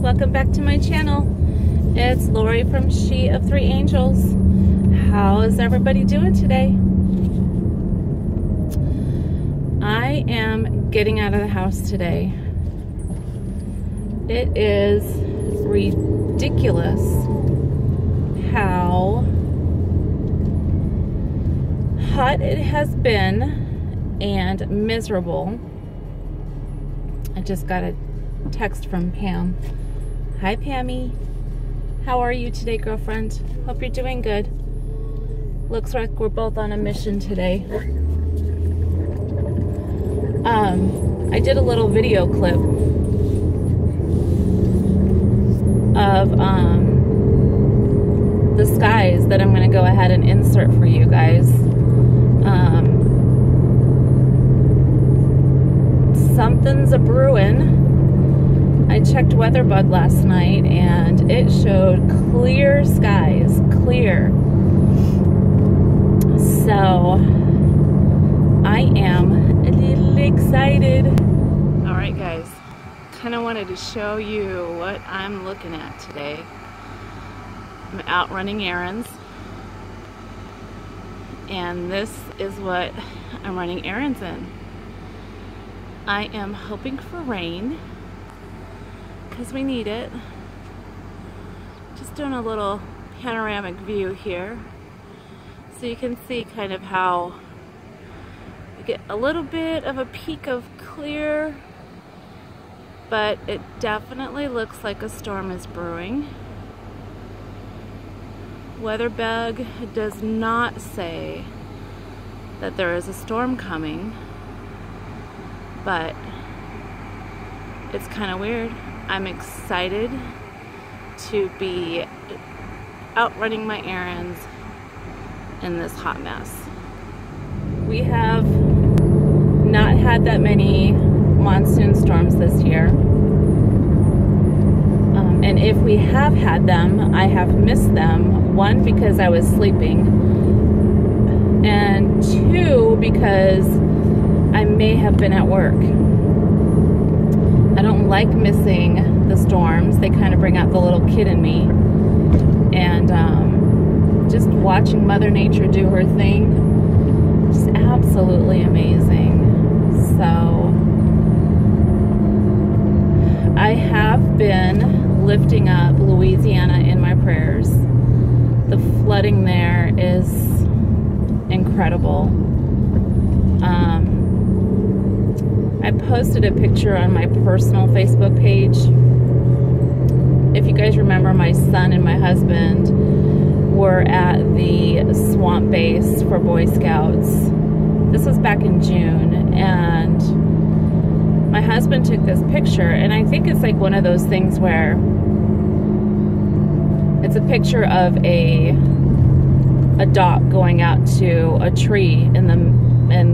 welcome back to my channel. It's Lori from She of Three Angels. How is everybody doing today? I am getting out of the house today. It is ridiculous how hot it has been and miserable. I just got a text from Pam. Hi Pammy, how are you today, girlfriend? Hope you're doing good. Looks like we're both on a mission today. I did a little video clip of the skies that I'm going to go ahead and insert for you guys. Something's a-brewing. I checked WeatherBug last night and it showed clear skies, clear. So I am a little excited. All right guys, kind of wanted to show you what I'm looking at today. I'm out running errands and this is what I'm running errands in. I am hoping for rain because we need it. Just doing a little panoramic view here so you can see kind of how you get a little bit of a peak of clear, but it definitely looks like a storm is brewing. WeatherBug does not say that there is a storm coming, but it's kind of weird. I'm excited to be out running my errands in this hot mess. We have not had that many monsoon storms this year. And if we have had them, I have missed them. One, because I was sleeping. And two, because I may have been at work. I don't like missing the storms. They kind of bring out the little kid in me. And just watching Mother Nature do her thing, just absolutely amazing. So I have been lifting up Louisiana in my prayers. The flooding there is incredible. I posted a picture on my personal Facebook page. If you guys remember, my son and my husband were at the swamp base for Boy Scouts. This was back in June, and my husband took this picture, and I think it's like one of those things where it's a picture of a dock going out to a tree, and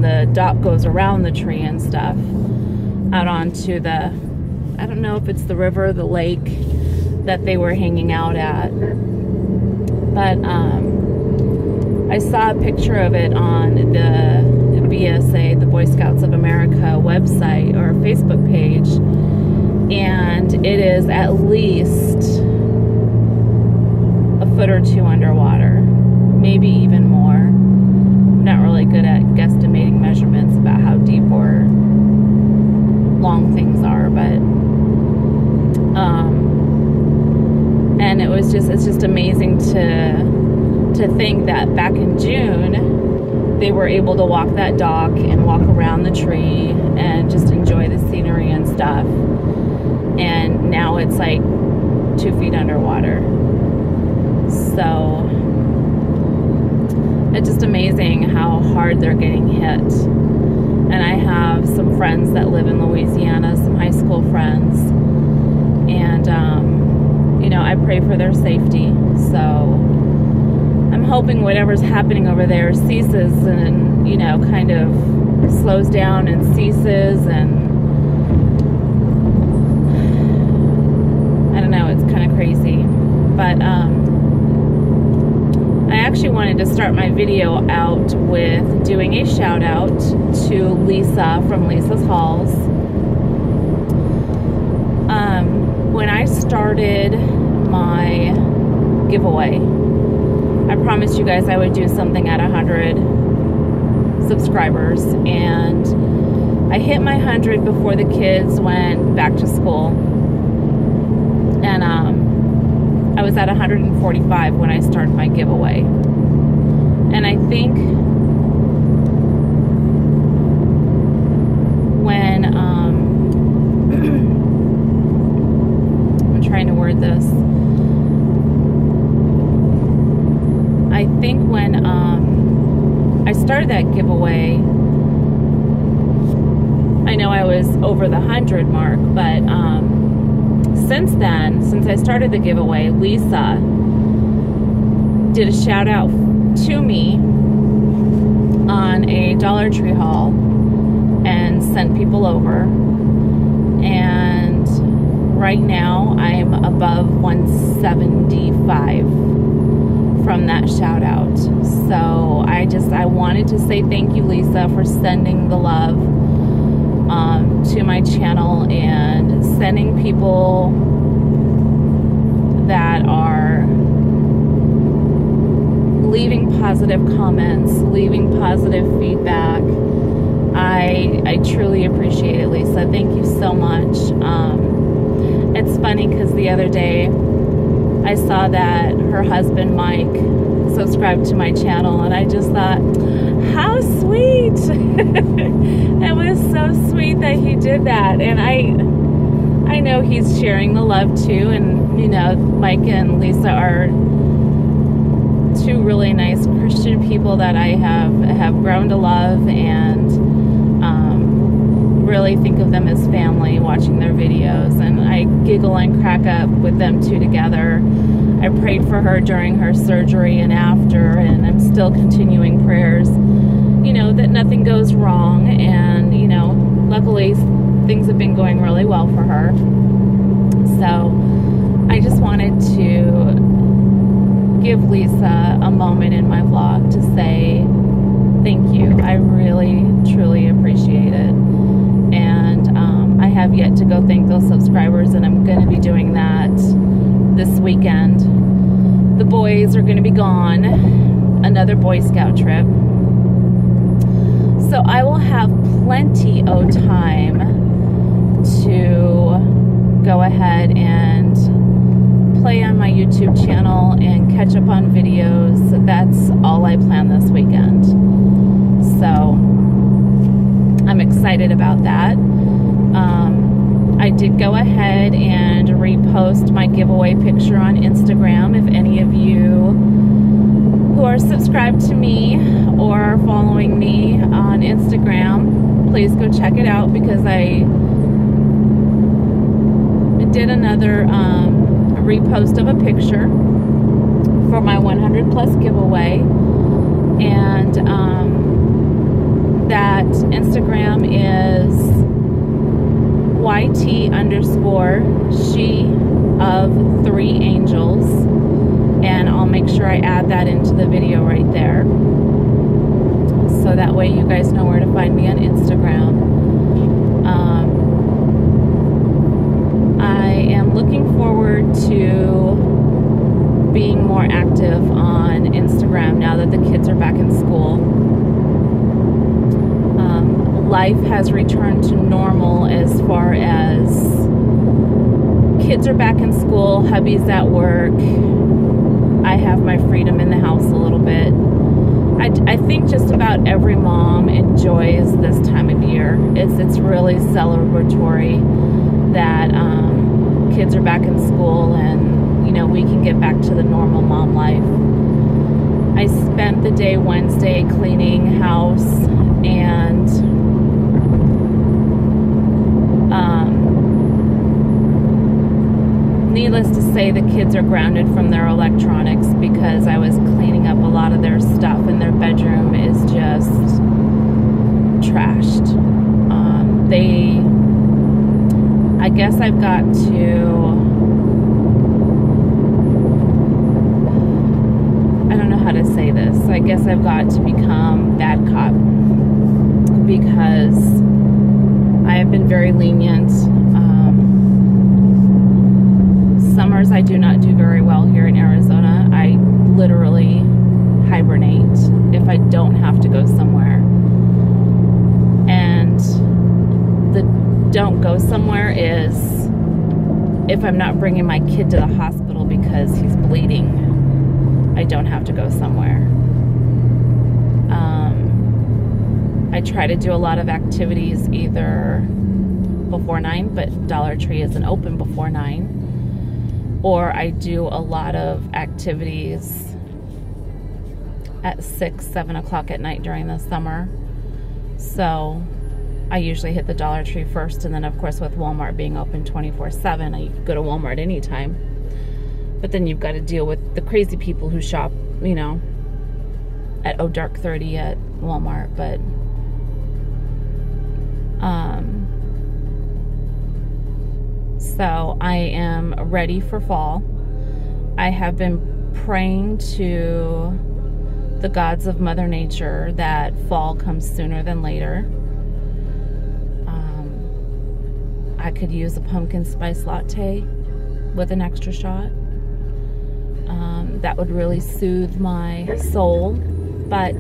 the dock goes around the tree and stuff out onto the, I don't know if it's the river or the lake that they were hanging out at, but I saw a picture of it on the BSA, the Boy Scouts of America website or Facebook page, and it is at least a foot or two underwater, maybe even more. I'm not really good at guesstimating measurements about how deep or long things are, but and it's just amazing to think that back in June they were able to walk that dock and walk around the tree and just enjoy the scenery and stuff, and now it's like 2 feet underwater. So it's just amazing how hard they're getting hit. And I have some friends that live in Louisiana, some high school friends, and you know, I pray for their safety. So I'm hoping whatever's happening over there ceases and, you know, kind of slows down and ceases, and I don't know, it's kind of crazy. But I actually wanted to start my video out with doing a shout out to Lisa from Lisa's Hauls. when I started my giveaway, I promised you guys I would do something at 100 subscribers, and I hit my 100 before the kids went back to school, and I was at 145 when I started my giveaway. And I think when I'm trying to word this, I think when I started that giveaway, I know I was over the 100 mark, but since then, since I started the giveaway, Lisa did a shout out to me on a Dollar Tree haul and sent people over, and right now I'm above 175 from that shout out. So I wanted to say thank you, Lisa, for sending the love to my channel and sending people that are leaving positive comments, leaving positive feedback. I truly appreciate it, Lisa. Thank you so much. It's funny because the other day I saw that her husband Mike subscribed to my channel, and I just thought, how sweet. It was so sweet that he did that. And I know he's sharing the love too, and you know, Mike and Lisa are two really nice Christian people that I have grown to love, and really think of them as family watching their videos, and I giggle and crack up with them two together. I prayed for her during her surgery and after, and I'm still continuing prayers, you know, that nothing goes wrong, and you know, luckily things have been going really well for her. So I just wanted to give Lisa a moment in my vlog to say thank you. I really, truly appreciate it. And I have yet to go thank those subscribers, and I'm going to be doing that this weekend. The boys are going to be gone, another Boy Scout trip. So I will have plenty of time to go ahead and play on my YouTube channel and catch up on videos. That's all I plan this weekend. So I'm excited about that. I did go ahead and repost my giveaway picture on Instagram. If any of you who are subscribed to me or are following me on Instagram, please go check it out, because I did another repost of a picture for my 100 plus giveaway, and that Instagram is YT_she_of3angels, and I'll make sure I add that into the video right there, so that way you guys know where to find me on Instagram. I am looking forward to being more active on Instagram now that the kids are back in school. Life has returned to normal as far as kids are back in school, hubby's at work. I have my freedom in the house a little bit. I think just about every mom enjoys this time of year. It's really celebratory that kids are back in school, and you know, we can get back to the normal mom life. I spent the day Wednesday cleaning house, and needless to say, the kids are grounded from their electronics because I was cleaning up a lot of their stuff, and their bedroom is just trashed. I guess I've got to, I don't know how to say this. I guess I've got to become bad cop, because I have been very lenient summers I do not do very well here in Arizona. I literally hibernate if I don't have to go somewhere. And the don't go somewhere is if I'm not bringing my kid to the hospital because he's bleeding, I don't have to go somewhere. I try to do a lot of activities either before 9, but Dollar Tree isn't open before 9. Or I do a lot of activities at 6, 7 o'clock at night during the summer. So I usually hit the Dollar Tree first, and then of course with Walmart being open 24/7, you can go to Walmart anytime. But then you've got to deal with the crazy people who shop, you know, at dark 30 at Walmart. But so I am ready for fall. I have been praying to the gods of Mother Nature that fall comes sooner than later. I could use a pumpkin spice latte with an extra shot. That would really soothe my soul. But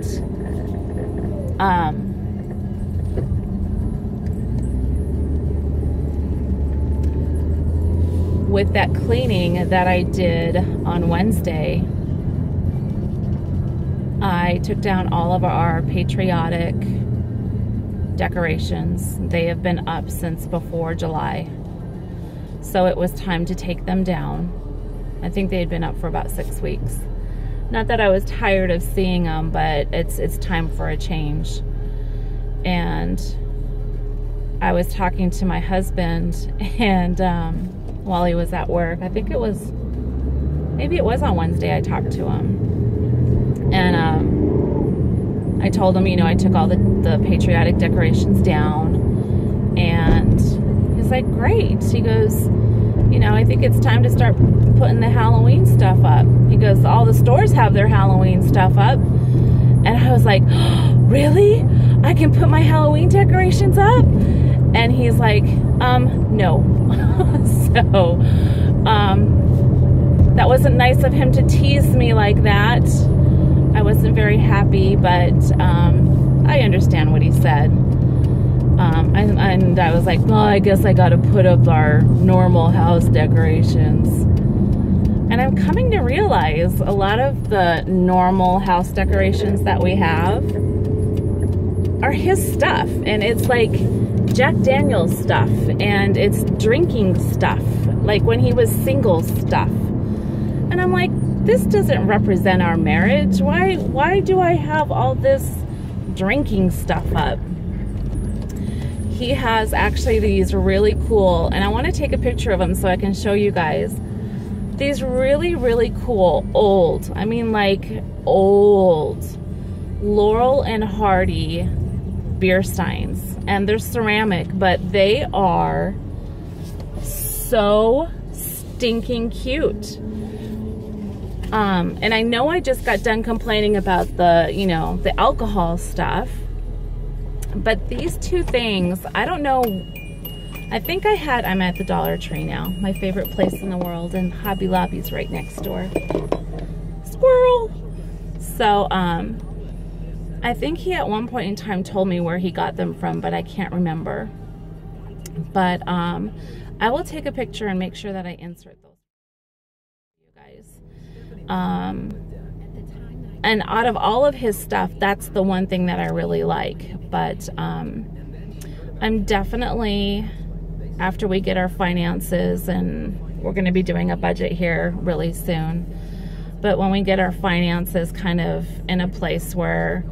with that cleaning that I did on Wednesday, I took down all of our patriotic decorations. They have been up since before July. So it was time to take them down. I think they had been up for about 6 weeks. Not that I was tired of seeing them, but it's time for a change. And I was talking to my husband, and while he was at work, I think maybe it was on Wednesday I talked to him. And I told him, you know, I took all the patriotic decorations down, and he's like, great. He goes, you know, I think it's time to start putting the Halloween stuff up. He goes, all the stores have their Halloween stuff up. And I was like, oh, really? I can put my Halloween decorations up? And he's like, no. So, that wasn't nice of him to tease me like that. I wasn't very happy, but I understand what he said. And I was like, well, I guess I gotta put up our normal house decorations. And I'm coming to realize a lot of the normal house decorations that we have are his stuff. And it's like Jack Daniel's stuff, and it's drinking stuff, like when he was single stuff. And I'm like, this doesn't represent our marriage. Why do I have all this drinking stuff up? He has actually these really cool, and I want to take a picture of them so I can show you guys. These really, really cool old, I mean like old Laurel and Hardy beer steins. And they're ceramic, but they are so stinking cute. And I know I just got done complaining about the, you know, the alcohol stuff, but these two things, I don't know, I think I'm at the Dollar Tree now, my favorite place in the world, and Hobby Lobby's right next door. Squirrel! So, I think he at one point in time told me where he got them from, but I can't remember. But, I will take a picture and make sure that I insert those for you guys. And out of all of his stuff, that's the one thing that I really like. But I'm definitely, after we get our finances, and we're going to be doing a budget here really soon, but when we get our finances kind of in a place where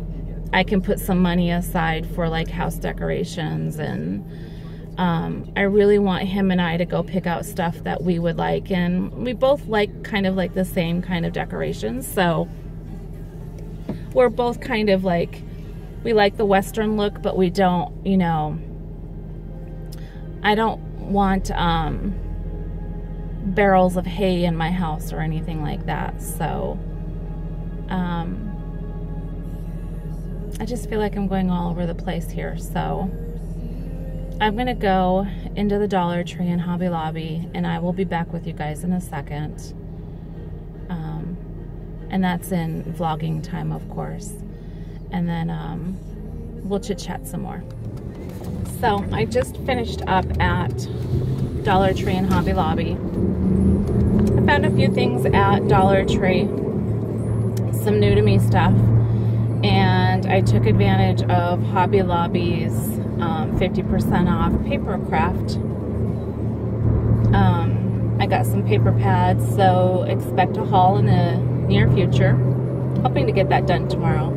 I can put some money aside for like house decorations, and I really want him and I to go pick out stuff that we would like, and we both like kind of like the same kind of decorations, so we're both kind of like, we like the Western look, but we don't, you know, I don't want barrels of hay in my house or anything like that. So I just feel like I'm going all over the place here. So I'm going to go into the Dollar Tree and Hobby Lobby, and I will be back with you guys in a second. And that's in vlogging time, of course. And then we'll chit-chat some more. So I just finished up at Dollar Tree and Hobby Lobby. I found a few things at Dollar Tree, some new to me stuff, and I took advantage of Hobby Lobby's 50% off paper craft. I got some paper pads, so expect a haul in the near future. Hoping to get that done tomorrow.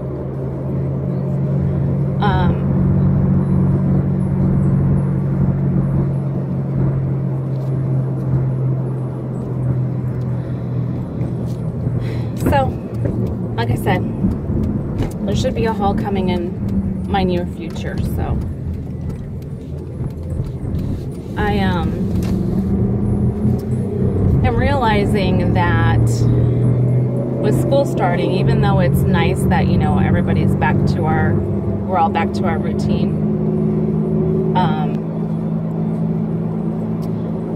So, like I said, there should be a haul coming in my near future, so I am realizing that with school starting, even though it's nice that, you know, everybody's back to we're all back to our routine,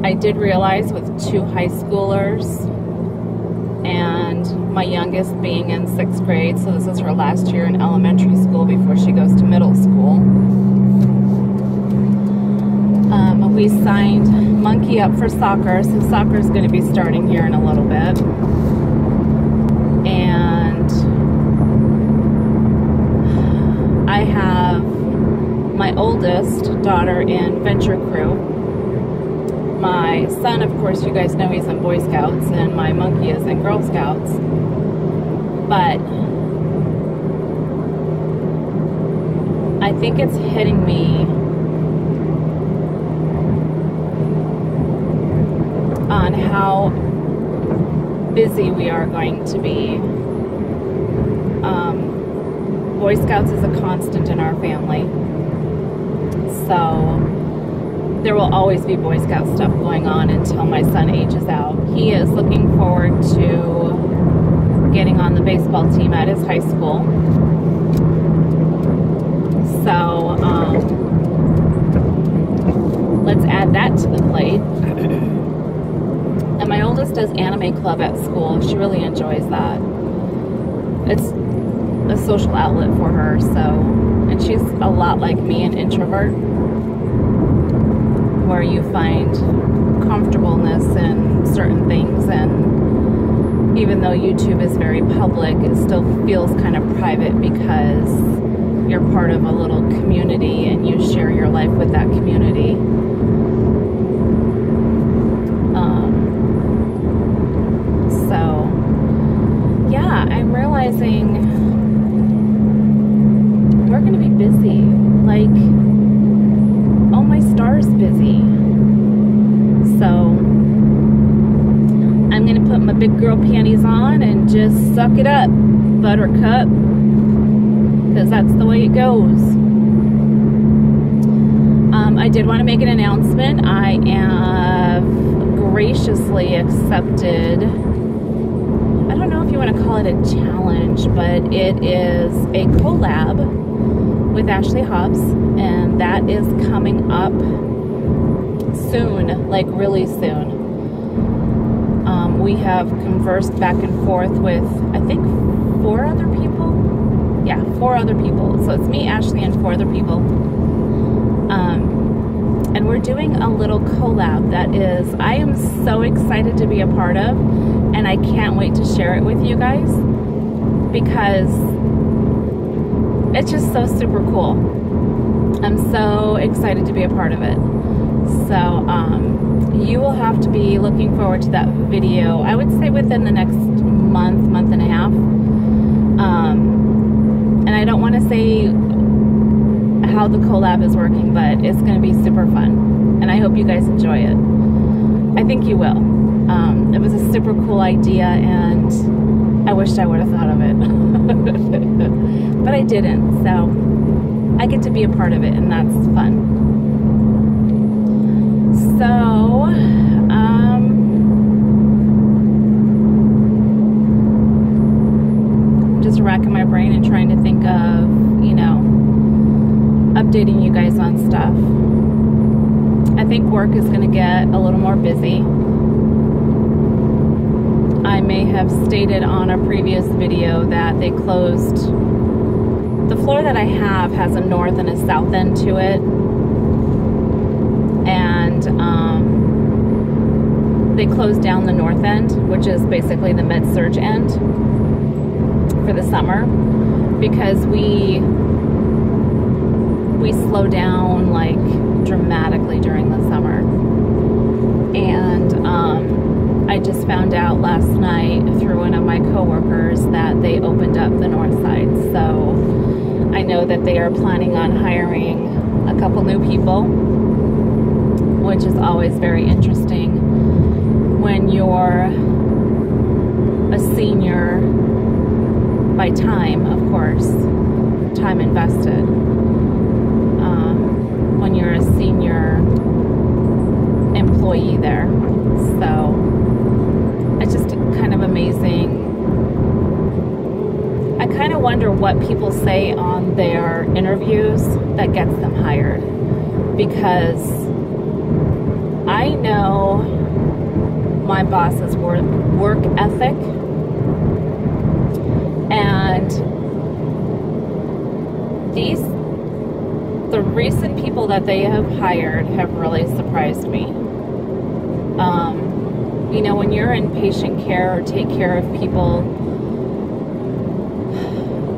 I did realize with 2 high schoolers and my youngest being in 6th grade, so this is her last year in elementary school before she goes to middle school. We signed Monkey up for soccer, so soccer is going to be starting here in a little bit. And I have my oldest daughter in Venture Crew. My son, of course, you guys know he's in Boy Scouts, and my monkey is in Girl Scouts. But I think it's hitting me on how busy we are going to be. Boy Scouts is a constant in our family, so there will always be Boy Scout stuff going on until my son ages out. He is looking forward to getting on the baseball team at his high school. So let's add that to the plate. And my oldest does anime club at school. She really enjoys that. It's a social outlet for her, so, and she's a lot like me, an introvert, where you find comfortableness in certain things, and even though YouTube is very public, it still feels kind of private because you're part of a little community and you share your life with that community. So yeah, I'm realizing we're gonna be busy. Like, oh, my star's busy. So I'm gonna put my big girl panties on and just suck it up, buttercup, because that's the way it goes. I did want to make an announcement. I have graciously accepted, I don't know if you want to call it a challenge, but it is a collab with Ashley Hobbs, and that is coming up soon, like really soon. We have conversed back and forth with, I think, 4 other people. Yeah, 4 other people. So it's me, Ashley, and 4 other people. And we're doing a little collab that is, I am so excited to be a part of, and I can't wait to share it with you guys because it's just so super cool. I'm so excited to be a part of it. So you will have to be looking forward to that video, I would say within the next month and a half. And I don't want to say how the collab is working, but it's going to be super fun, and I hope you guys enjoy it. I think you will. It was a super cool idea, and I wished I would have thought of it, but I didn't, so I get to be a part of it, and that's fun. So, I'm just racking my brain and trying to think of, you know, updating you guys on stuff. I think work is going to get a little more busy. I may have stated on a previous video that they closed. The floor that I have has a north and a south end to it. And they closed down the north end, which is basically the med-surg end, for the summer, because we slow down like dramatically during the summer. And I just found out last night through one of my coworkers that they opened up the north side. So I know that they are planning on hiring a couple new people, which is always very interesting when you're a senior, by time, of course, time invested. When you're a senior employee there. So it's just kind of amazing. I kind of wonder what people say on their interviews that gets them hired, because I know my boss's work ethic, and the recent people that they have hired have really surprised me. You know, when you're in patient care or take care of people,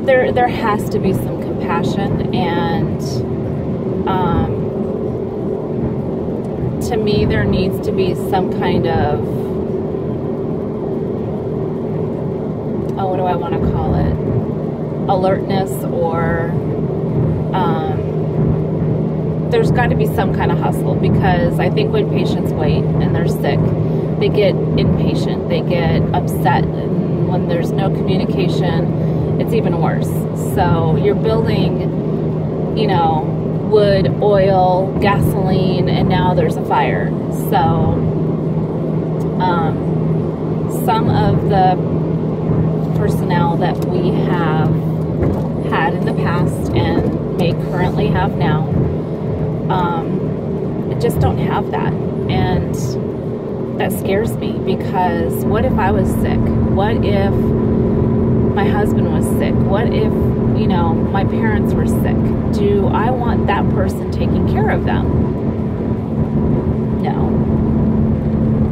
there has to be some compassion, and to me there needs to be some kind of, what do I want to call it, alertness, or there's got to be some kind of hustle, because I think when patients wait and they're sick, they get impatient, they get upset, and when there's no communication, it's even worse. So you're building, you know, wood, oil, gasoline, and now there's a fire. So some of the personnel that we have had in the past and may currently have now, just don't have that, and that scares me, because what if I was sick? What if my husband was sick? What if, you know, my parents were sick? Do I want that person taking care of them? No.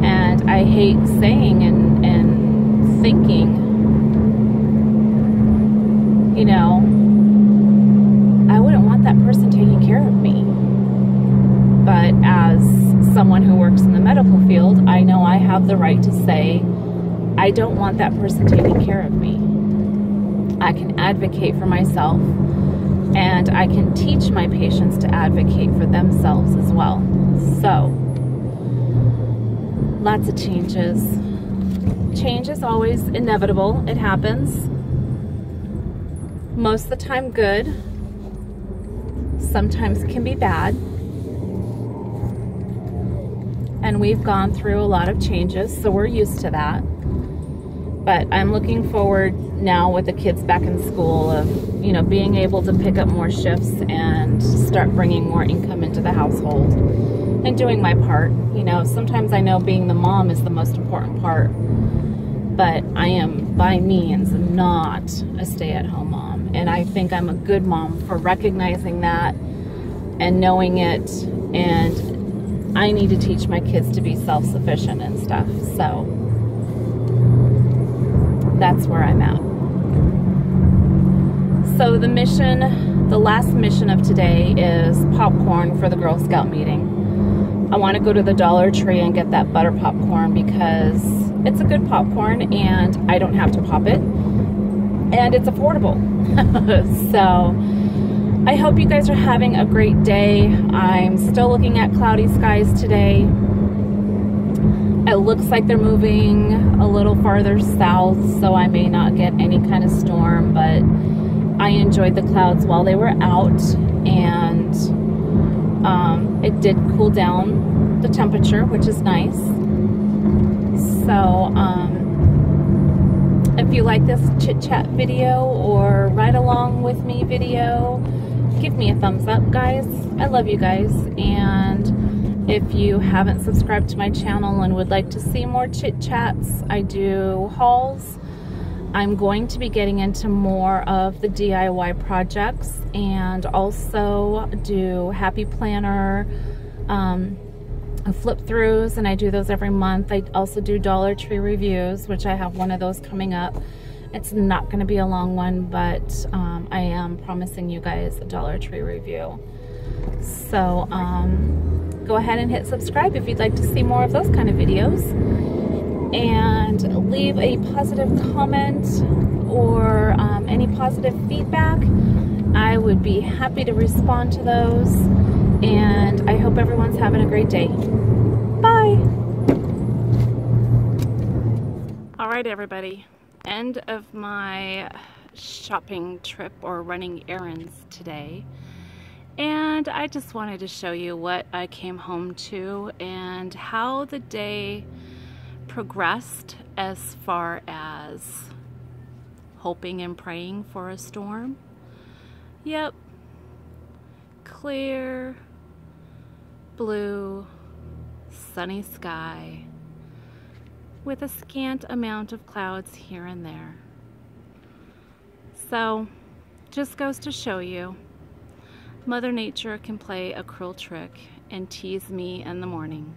And I hate saying and thinking, you know, I wouldn't want that person taking care of me. But as someone who works in the medical field, I know I have the right to say, I don't want that person taking care of me. I can advocate for myself, and I can teach my patients to advocate for themselves as well. So, lots of changes. Change is always inevitable. It happens. Most of the time good. Sometimes it can be bad. And we've gone through a lot of changes, so we're used to that. But I'm looking forward now with the kids back in school of, you know, being able to pick up more shifts and start bringing more income into the household and doing my part. You know, sometimes I know being the mom is the most important part, but I am by means not a stay-at-home mom. And I think I'm a good mom for recognizing that and knowing it, and I need to teach my kids to be self-sufficient and stuff. So that's where I'm at. So the mission, the last mission of today is popcorn for the Girl Scout meeting. I want to go to the Dollar Tree and get that butter popcorn, because it's a good popcorn and I don't have to pop it, and it's affordable. So I hope you guys are having a great day. I'm still looking at cloudy skies today. It looks like they're moving a little farther south, so I may not get any kind of storm, but I enjoyed the clouds while they were out, and it did cool down the temperature, which is nice. So if you like this chit chat video or ride along with me video, give me a thumbs up, guys. I love you guys, and If you haven't subscribed to my channel and would like to see more chit chats, I do hauls. I'm going to be getting into more of the DIY projects and also do happy planner flip throughs, and I do those every month. I also do Dollar Tree reviews, which I have one of those coming up. It's not going to be a long one, but I am promising you guys a Dollar Tree review. So go ahead and hit subscribe if you'd like to see more of those kind of videos, and leave a positive comment or any positive feedback. I would be happy to respond to those, and I hope everyone's having a great day. Bye! Alright everybody, end of my shopping trip or running errands today. And I just wanted to show you what I came home to and how the day progressed as far as hoping and praying for a storm. Yep. Clear, blue, sunny sky with a scant amount of clouds here and there. So, just goes to show you, Mother Nature can play a cruel trick and tease me in the morning.